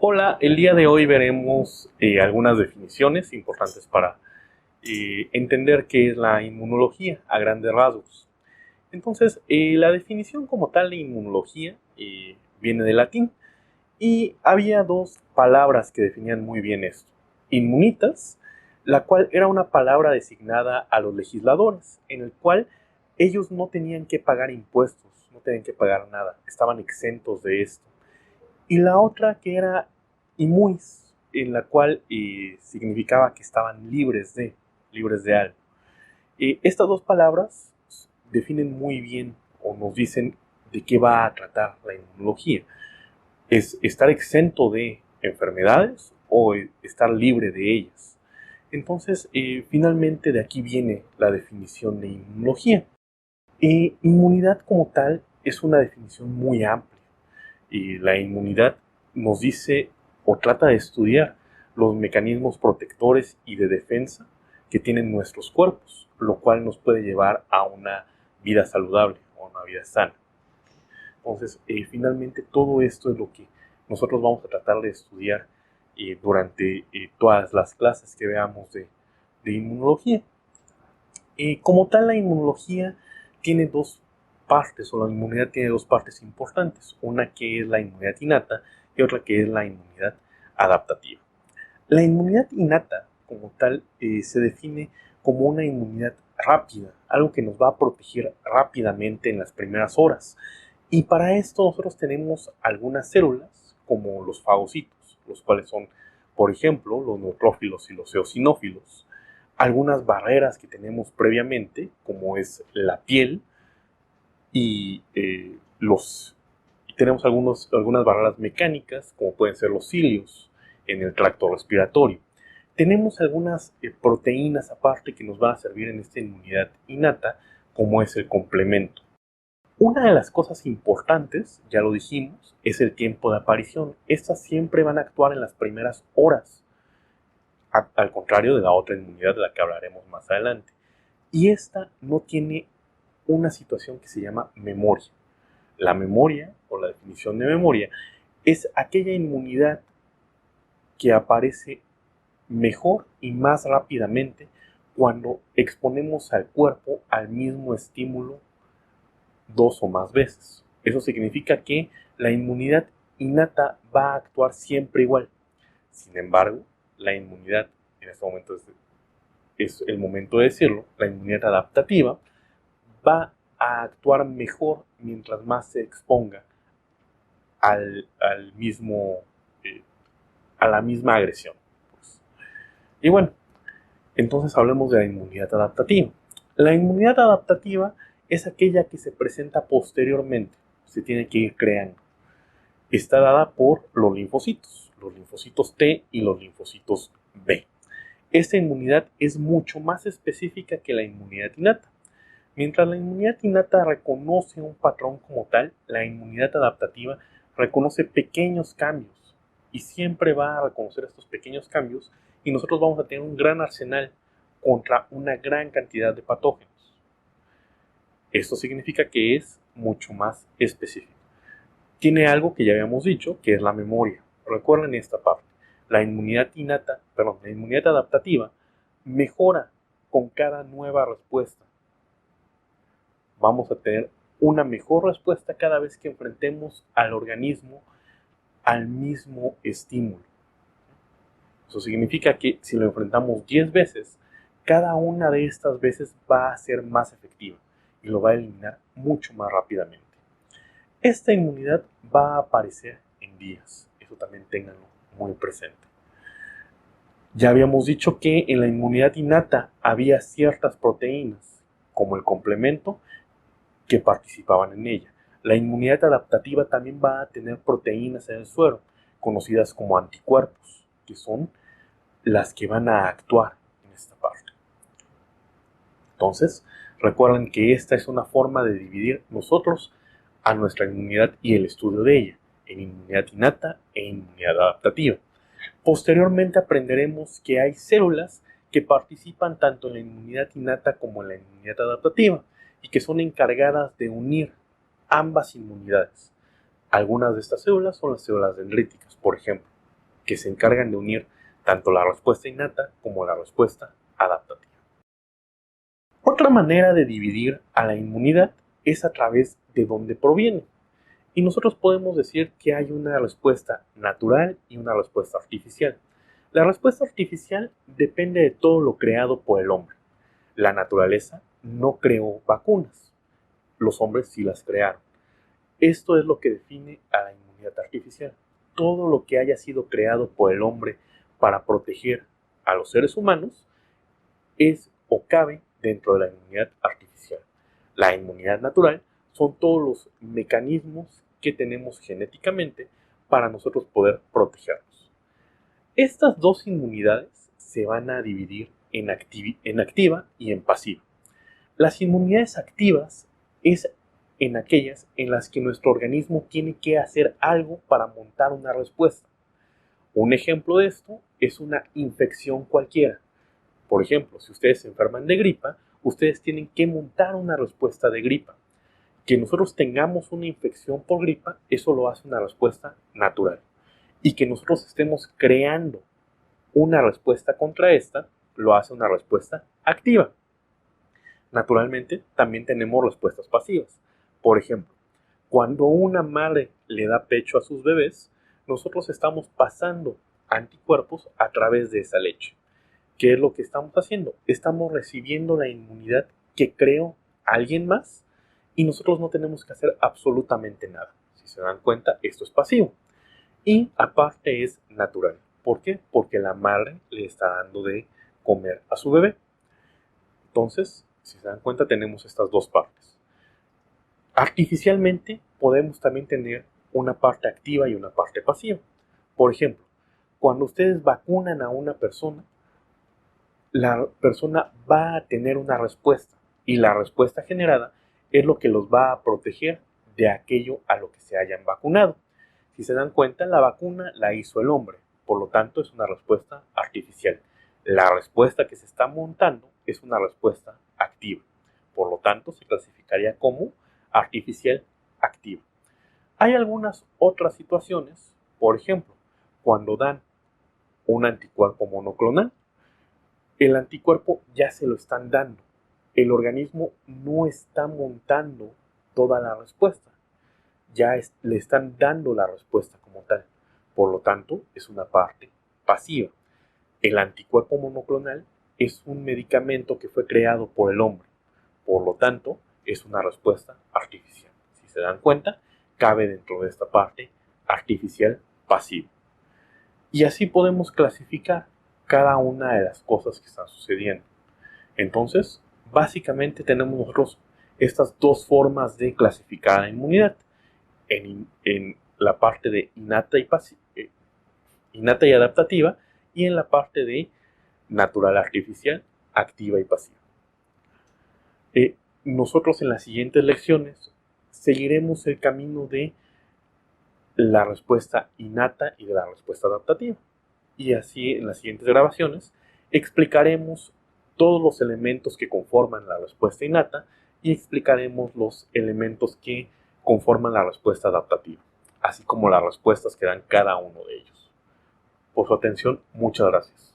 Hola, el día de hoy veremos algunas definiciones importantes para entender qué es la inmunología a grandes rasgos. Entonces, la definición como tal de inmunología viene del latín y había dos palabras que definían muy bien esto. Inmunitas, la cual era una palabra designada a los legisladores, en el cual ellos no tenían que pagar impuestos, no tenían que pagar nada, estaban exentos de esto. Y la otra que era immunis, en la cual significaba que estaban libres de algo. Estas dos palabras definen muy bien o nos dicen de qué va a tratar la inmunología. Es estar exento de enfermedades o estar libre de ellas. Entonces, finalmente de aquí viene la definición de inmunología. Inmunidad como tal es una definición muy amplia. Y la inmunidad nos dice o trata de estudiar los mecanismos protectores y de defensa que tienen nuestros cuerpos, lo cual nos puede llevar a una vida saludable o una vida sana. Entonces, finalmente todo esto es lo que nosotros vamos a tratar de estudiar durante todas las clases que veamos de inmunología. Como tal, la inmunología tiene dos partes, o la inmunidad tiene dos partes importantes, una que es la inmunidad innata y otra que es la inmunidad adaptativa. La inmunidad innata, como tal, se define como una inmunidad rápida, algo que nos va a proteger rápidamente en las primeras horas. Y para esto nosotros tenemos algunas células, como los fagocitos, los cuales son, por ejemplo, los neutrófilos y los eosinófilos, algunas barreras que tenemos previamente, como es la piel, y tenemos algunas barreras mecánicas, como pueden ser los cilios en el tracto respiratorio. Tenemos algunas proteínas aparte que nos van a servir en esta inmunidad innata, como es el complemento. Una de las cosas importantes, ya lo dijimos, es el tiempo de aparición. Estas siempre van a actuar en las primeras horas, al contrario de la otra inmunidad de la que hablaremos más adelante. Y esta no tiene una situación que se llama memoria. La memoria, o la definición de memoria, es aquella inmunidad que aparece mejor y más rápidamente cuando exponemos al cuerpo al mismo estímulo dos o más veces. Eso significa que la inmunidad innata va a actuar siempre igual. Sin embargo, la inmunidad, en este momento es el momento de decirlo, la inmunidad adaptativa va a actuar mejor mientras más se exponga al mismo, eh, a la misma agresión. Pues. Y bueno, entonces hablemos de la inmunidad adaptativa. La inmunidad adaptativa es aquella que se presenta posteriormente, se tiene que ir creando. Está dada por los linfocitos T y los linfocitos B. Esta inmunidad es mucho más específica que la inmunidad innata. Mientras la inmunidad innata reconoce un patrón como tal, la inmunidad adaptativa reconoce pequeños cambios y siempre va a reconocer estos pequeños cambios y nosotros vamos a tener un gran arsenal contra una gran cantidad de patógenos. Esto significa que es mucho más específico. Tiene algo que ya habíamos dicho, que es la memoria. Recuerden esta parte. La inmunidad adaptativa mejora con cada nueva respuesta. Vamos a tener una mejor respuesta cada vez que enfrentemos al organismo al mismo estímulo. Eso significa que si lo enfrentamos 10 veces, cada una de estas veces va a ser más efectiva y lo va a eliminar mucho más rápidamente. Esta inmunidad va a aparecer en días, eso también ténganlo muy presente. Ya habíamos dicho que en la inmunidad innata había ciertas proteínas, como el complemento, que participaban en ella. La inmunidad adaptativa también va a tener proteínas en el suero, conocidas como anticuerpos, que son las que van a actuar en esta parte. Entonces, recuerden que esta es una forma de dividir nosotros a nuestra inmunidad y el estudio de ella, en inmunidad innata e inmunidad adaptativa. Posteriormente aprenderemos que hay células que participan tanto en la inmunidad innata como en la inmunidad adaptativa y que son encargadas de unir ambas inmunidades. Algunas de estas células son las células dendríticas, por ejemplo. que se encargan de unir tanto la respuesta innata como la respuesta adaptativa. Otra manera de dividir a la inmunidad es a través de dónde proviene. Y nosotros podemos decir que hay una respuesta natural y una respuesta artificial. La respuesta artificial depende de todo lo creado por el hombre. La naturaleza no creó vacunas. Los hombres sí las crearon. Esto es lo que define a la inmunidad artificial. Todo lo que haya sido creado por el hombre para proteger a los seres humanos es o cabe dentro de la inmunidad artificial. La inmunidad natural son todos los mecanismos que tenemos genéticamente para nosotros poder protegernos. Estas dos inmunidades se van a dividir en activa y en pasiva. Las inmunidades activas es en aquellas en las que nuestro organismo tiene que hacer algo para montar una respuesta. Un ejemplo de esto es una infección cualquiera. Por ejemplo, si ustedes se enferman de gripa, ustedes tienen que montar una respuesta de gripa. Que nosotros tengamos una infección por gripa, eso lo hace una respuesta natural. Y que nosotros estemos creando una respuesta contra esta, lo hace una respuesta activa. Naturalmente, también tenemos respuestas pasivas. Por ejemplo, cuando una madre le da pecho a sus bebés, nosotros estamos pasando anticuerpos a través de esa leche. ¿Qué es lo que estamos haciendo? Estamos recibiendo la inmunidad que creó alguien más y nosotros no tenemos que hacer absolutamente nada. Si se dan cuenta, esto es pasivo. Y aparte es natural. ¿Por qué? Porque la madre le está dando de comer a su bebé. Entonces, si se dan cuenta, tenemos estas dos partes. Artificialmente podemos también tener una parte activa y una parte pasiva. Por ejemplo, cuando ustedes vacunan a una persona, la persona va a tener una respuesta y la respuesta generada es lo que los va a proteger de aquello a lo que se hayan vacunado. Si se dan cuenta, la vacuna la hizo el hombre, por lo tanto es una respuesta artificial. La respuesta que se está montando es una respuesta activa, por lo tanto se clasificaría como artificial activa. Hay algunas otras situaciones, por ejemplo, cuando dan un anticuerpo monoclonal, el anticuerpo ya se lo están dando. El organismo no está montando toda la respuesta. Ya le están dando la respuesta como tal. Por lo tanto, es una parte pasiva. El anticuerpo monoclonal es un medicamento que fue creado por el hombre. Por lo tanto, es una respuesta artificial. Si se dan cuenta, cabe dentro de esta parte artificial pasiva. Y así podemos clasificar cada una de las cosas que están sucediendo. Entonces, básicamente tenemos nosotros estas dos formas de clasificar la inmunidad. En la parte de innata y adaptativa, y en la parte de natural artificial, activa y pasiva. Nosotros en las siguientes lecciones seguiremos el camino de la respuesta innata y de la respuesta adaptativa. Y así en las siguientes grabaciones explicaremos todos los elementos que conforman la respuesta innata y explicaremos los elementos que conforman la respuesta adaptativa, así como las respuestas que dan cada uno de ellos. Por su atención, muchas gracias.